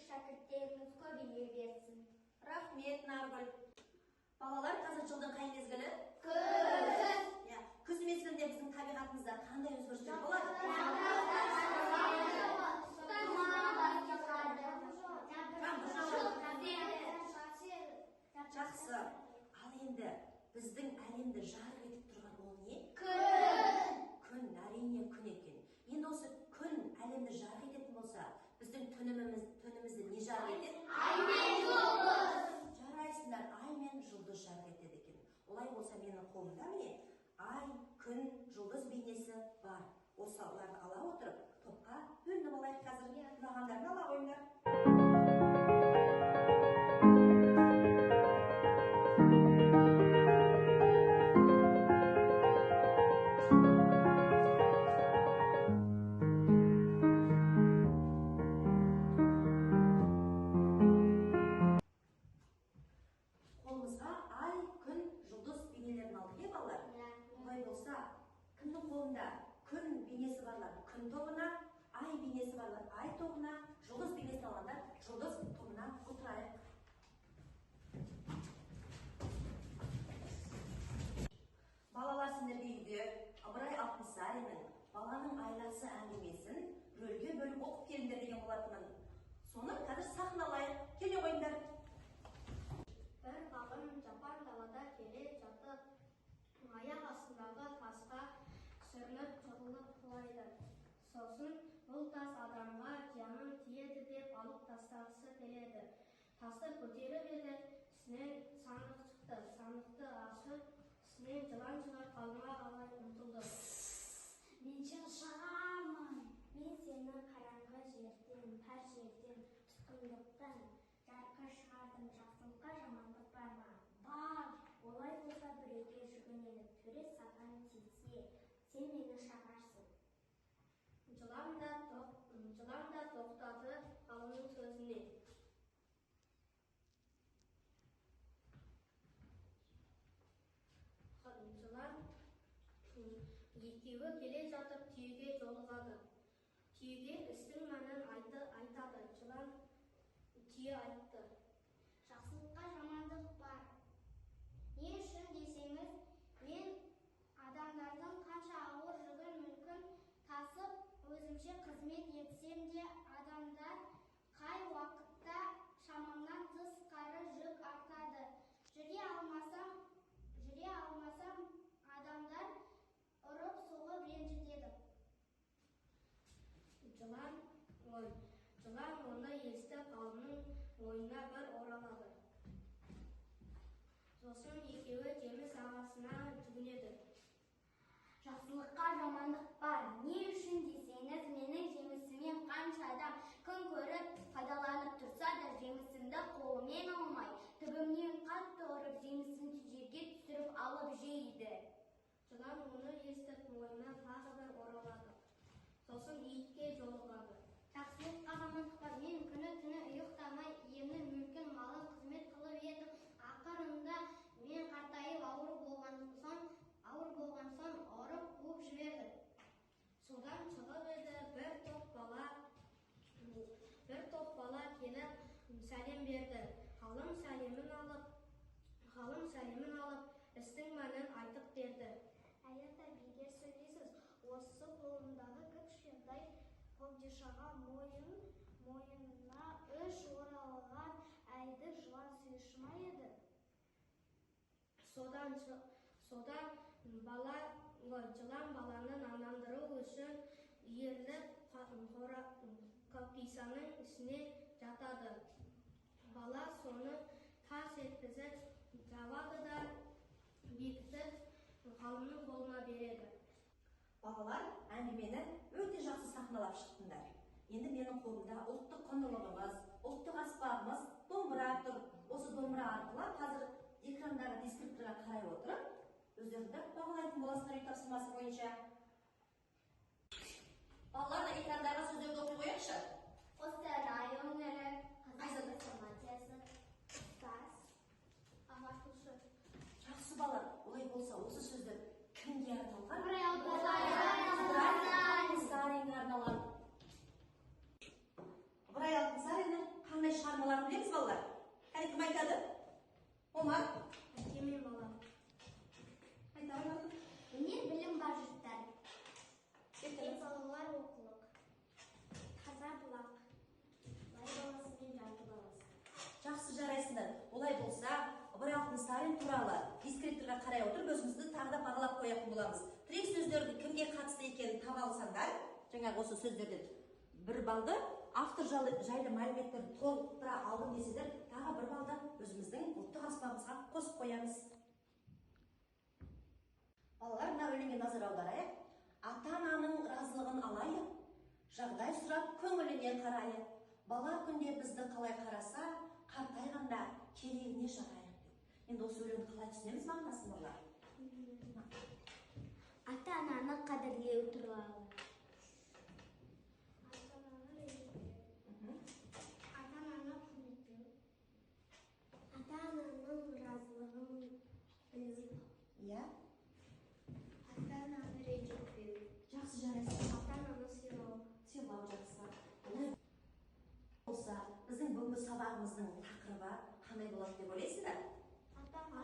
шәкірттеріңіз көбейе берсін. Рахмет, Наргүл. Балалар, қазір жылдың қай мезгілі? Күз. Күз мезгілінде біздің табиғатымызда қандай өзгерістер болады? Жақсы. Ал енді біздің әлемді жарық етіп тұрған ол не? Күн. Күн, әрине күн екен. Енді осы күн әлемді жарық ететін болса, біздің түнімізді не жарық етеді? Ай мен жұлдыз. Жарайсыңдар, ай мен жұлдыз жарық етеді екен. Олай болса менің қолымда міне ай, күн, жұлдыз бейнесі бар. Осыларды ала отырып, топқа бөлініп алайық қазір. Құлағандарын ала қойыңдар. Қолымызға ай, күн, жұлдыз бейнелерін алдық, балалар? Олай болса, кімнің қолында күн бейнесі барлар күн тобына, ай бейнесі барлар ай тобына, жұлдыз бейнесін алғандар жұлдыз тобына отырайық. Балалар, сендерге үйде Ыбырай Алтынсариннің «Баланың айласы» әңгімесін рөлге бөліп оқып келіңдер деген болатынмын. Соны қазір сахналайық. Келе қойыңдар. Бір ғалым жапан далада келе жатып, аяқ астындағы тасқа сүрініп жығылып құлайды. Сосын бұл тас адамға зияны тиеді деп алып тастағысы келеді. Тасты көтеріп еді, үстінен сандық шықты. Сандықты ашып, үстінен жылан шыға қалма қалай ұмтылды. Мен шығамын. Мен сені қараңғы жерден, пәр жерден, тұтқындықтан жарыққа шығардым. Жақсылыққа жамандық бар ма? Бар. Олай болса біреуге жүгінелік. Төре саған тисе, сен мені шағарсың. Жылан да тоқтады ғалымның сөзіне. Жылан екеуі келе жатып түйеге жолығады. Түйеге істің мәнін айтады. Жылан түйе айтты. Жақсылыққа жамандық бар. Не үшін десеңіз, мен адамдардың қанша ауыр жүгін мүлкін тасып, өзімше қызмет етсем де, адамдар қай уақытта шамамнан тыс қары жүк артады. Жүре алмасам, адамдар ұрып соғып ренжітеді. Жылан оны естіп ғалымның ойына бір оралады. Сосын екеуі жеміс ағасына жүгінеді. Жақсылыққа жамандық бар. Не үшін десеңіз, менің жемісіммен қанша адам күн көріп пайдаланып тұрса да, жемісімді қолымен алмай, түбімнен қатты ұрып, жемісімді жерге түсіріп алып жейді. Жылан оны естіп ойына тағы бір оралады. Сосын итке жолығады. Жақсылыққа жамандық бар. Мен күні-түні ұйықтамай, иемнің мүлкін, малын қызмет қылып едім. Ақырында мен қартайып ауыр болған соң ұрып қуып жіберді. Содан шығып еді, бір топ бала келіп сәлем берді. Ғалым сәлемін алып, істің мәнін айтып берді. Аяқта бегер сөйлейсіз, осы қолымдағы кішкентай қобдишаға мойнына 3 оралған айды жылан сүйіші ма еді? Содан жылан баланы нандыру үшін иіріліп қаписаның үстіне жатады. Бала соны тас еткізіп жабады да бекітіп ғалымның қолына береді. Балалар, әңгімені өте жақсы сахналап шықтыңдар. Енді менің қолымда ұлттық құндылығымыз, ұлттық аспабымыз домбыра тұр. Осы домбыра арқылы қазір экрандағы дискрипторға қарай отырып, өздеріңді бағалайтын боласыңдар үй тапсырмасы бойынша. Балалар, экрандағы сөздерді оқи қояйықшы. Қостанай өңірі, Қазақстан Республикасы, ұстаз, ағартушы. Жақсы балалар, олай болса осы сөздер кімге арналған? Ыбырай Алтынсаринге арналған. Ыбырай Алтынсариннің сөздерді кімге қатысты екенін таба алсаңдар, жаңағы осы сөздерден бір балды автор жайлы мәліметтерді толықтыра алдым десеңдер, тағы бір балды өзіміздің ұлттық аспабымызға қосып қоямыз. Балалар, мына өлеңге назар аударайық. Ата-ананың разылығын алайық, жағдай сұрап көңіліне қарайық. Бала күнде бізді қалай қараса, қартайғанда керегіне жарайық. Енді осы өлеңді қалай түсінеміз мағынасын балалар? Ата-ананы қадірлеу туралы. Ата-ананы құрметтеу. Ата-ананың разылығын білу. Иә? Ата-ананы ренжітпеу. Жақсы, жарайсыз. Ата-ананы сыйлау. Сыйлау жақсы. Болса, біздің бүгінгі сабағымыздың тақырыбы қандай болады деп ойлайсыздар? Ата-ана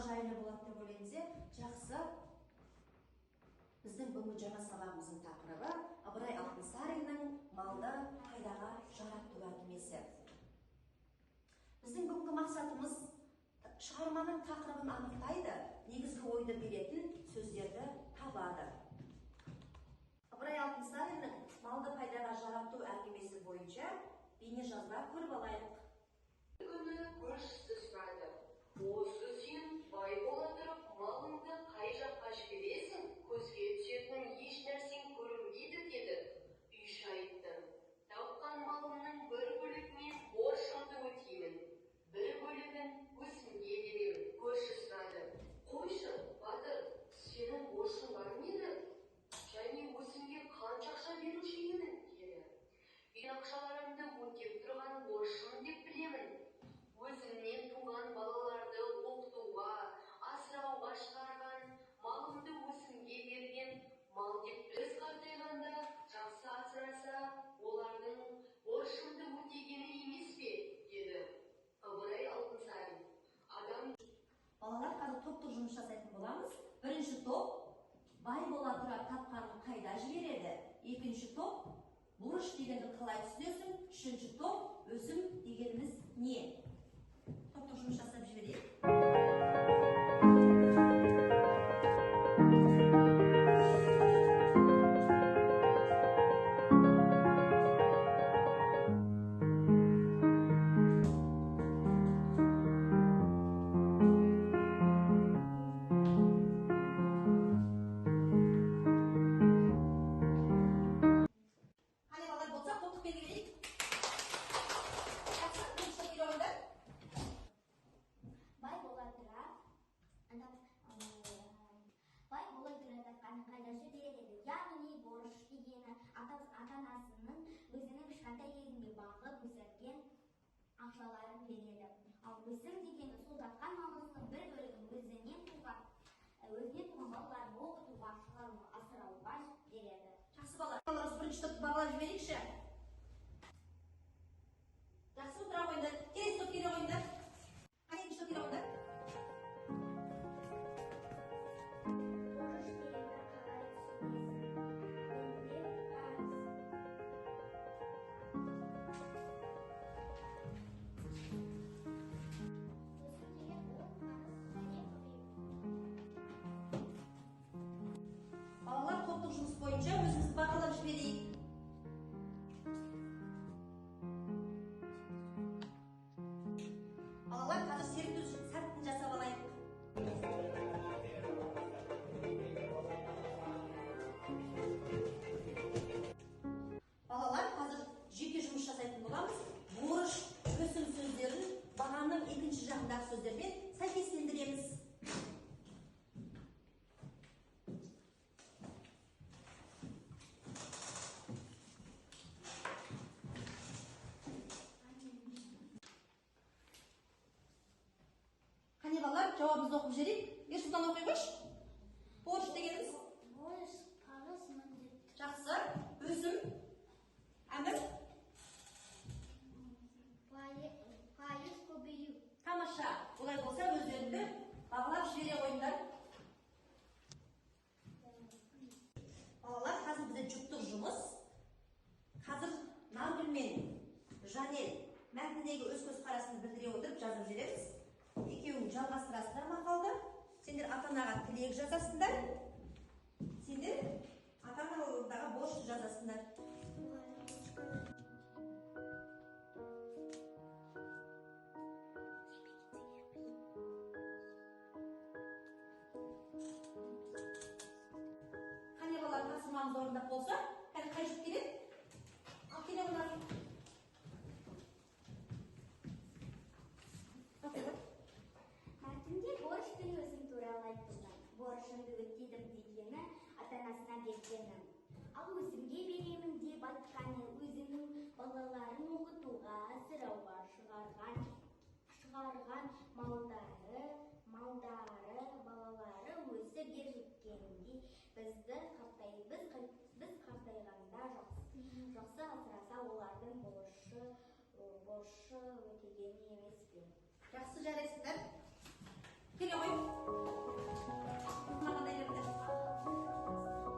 жайлы болады деп ойлаймыз. Жақсы. Біздің бүгінгі жаңа сабағымыздың тақырыбы Ыбырай Алтынсариннің малды пайдаға жарату әңгімесі. Біздің бүгінгі мақсатымыз шығарманың тақырыбын анықтайды, негізгі ойды беретін сөздерді табады. Ыбырай Алтынсариннің малды пайдаға жарату әңгімесі бойынша бейне жазба көріп алайық. Күні көршісі сұрады: осы сен бай бола тұрып, малыңды қай жаққа жібересің? Көзге түсетін еш нәрсең көрінбейді деді. Үйші айтты: тапқан малымның бір бөлігінен борышымды өтеймін, бір бөлігін өсімге беремін. Көрші сұрады: қойшы, батыр, сенің борышың бар ма еді? Және өсімге қанша ақша беруші едің? Деді. Үй ақшаларымды өтеп тұрған борышым деп білемін. Өзімнен туған балаларды оқытуға, асырауға шығарған, малымды өсімге берген, мал деп біз қартайғанда жақсы асыраса, олардың борышымды өтегені емес пе? Деді Ыбырай Алтынсарин. Адам Балалар, қазір топтық жұмыс жасайтын боламыз. Бірінші топ бай бола тұра тапқанын қайда жібереді? Екінші топ борыш дегенді қалай түсінесің? Үшінші топ өсім дегеніміз не? Топтық жұмыс жасап жіберейік. Яғни борыш дегені ата-анасының өзінің кішкентай кезінде бағып өсірген ақшаларын береді. Ал өсім дегені сол жатқан малымыздың бір бөлігін өзінен туған балаларын оқытуға, шығаруға, асырауға береді. Жақсы балалар, бірінші топты бағалап жіберейікші. Жақсы, отыра қойыңдар. Келесі топ келе қойыңдар. Екінші топ келе қойыңдар. Балалар, топтық жұмыс бойынша өзіміз бағалап жіберейік. Балалар, қазір серіктеу сәтін жасап алайық. Балалар, қазір жеке жұмыс жасайтын боламыз. Борыш, өсім сөздерін бағаның екінші жағындағы сөздермен сәйкестендіреміз. Қане балалар, жауабымызды оқып жіберейік. Ерсұлтан оқи қойшы. Борыш дегеніміз? Борыш, парыз, міндет. Жақсы. Өсім? Әмір? Пайыз көбею. Тамаша. Олай болса, өздеріңді бағалап жібере қойыңдар. Балалар, қазір бізде жұптық жұмыс. Қазір Нагүл мен Жанел мәтіндегі өз көзқарасын білдіре отырып жазып жібереміз. Екеуің жалғастырасыңдар мақалды. Сендер ата-анаға тілек жазасыңдар. тапсырмамыз орындап болса, қазір қай жігіт келеді? Ал келе олар. Мәтінде борыш пен өзім туралы айтылған. Борышымды өтедім дегені ата-анасына бергенім. Ал өзімге беремін деп айтқаны өзінің балаларын оқытуға, асырауға шығарған малдары, балалары өсіп ер жеткенде біз қартайғанда жақсы асыраса олардың борышы өтегені емес пе? Жақсы жарайсыңдар. Келе ғой. Маған айларды.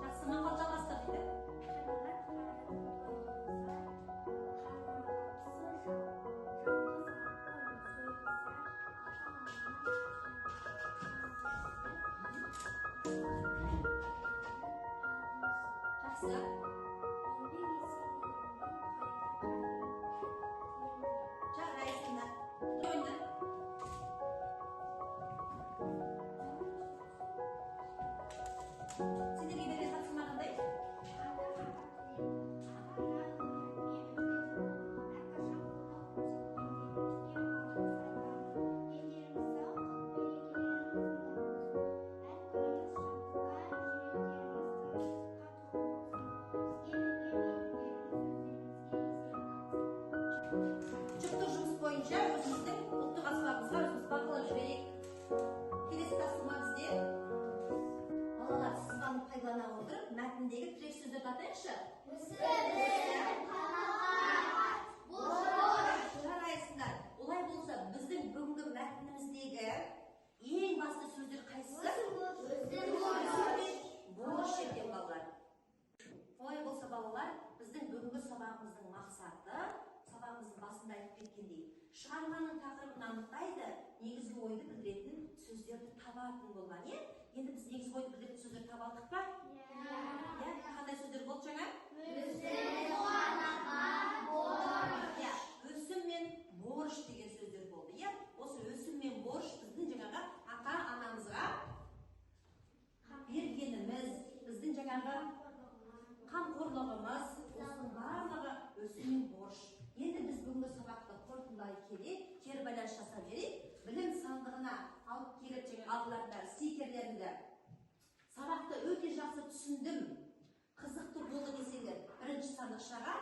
Жақсы мақал жалғастыр дейді. Жақсы. Жарайсыңдар. Ойындар. Сендерге берген тапсырма қандай? Жұптық жұмыс бойынша өзіміздің ұлттық аспабымызға өзіміз бақылап жіберейік. Келесі тапсырма бізде. Балалар сызбаны пайдалана отырып, мәтіндегі тірек сөздерді атайықшы. Жарайсыңдар. Олай болса, біздің бүгінгі мәтініміздегі ең басты сөздер қайсысы? Борыш екен балалар. Олай болса балалар, біздің бүгінгі сабағымыздың мақсаты, сабағымыздың басында айтып кеткендей, шығарманың тақырыбын анықтайды, негізгі ойды білдіретін сөздерді табатын болған. Енді біз негізгі ойды білдіретін сөздерді таба алдық па? Қандай сөздер болды жаңа? Өсім мен борыш деген сөздер болды. Осы өсім мен борыш біздің жаңағы ата-анамызға бергеніміз, біздің жаңағы қамқорлығымыз, осының барлығы өсім мен борыш. Енді біз бүгінгі сабақты қорытындылай келе, кері байланыс жасап берейік. Білім сандығына алып келіп алдыларында стикерлерінде сабақты өте жақсы түсіндім, қызықты болды десеңдер, бірінші сандықшаға,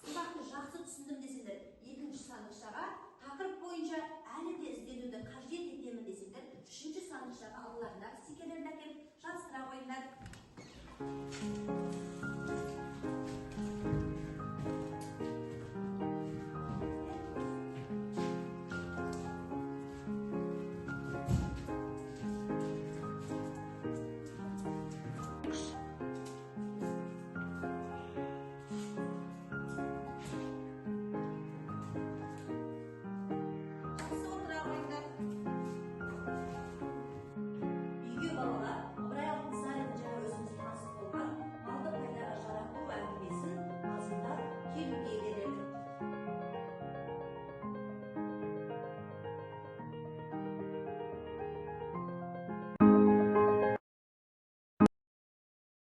сабақты жақсы түсіндім десеңдер, екінші сандықшаға, тақырып бойынша әлі де ізденуді қажет етемін десеңдер, үшінші сандықшаға алдыларында стикерлерін әкеліп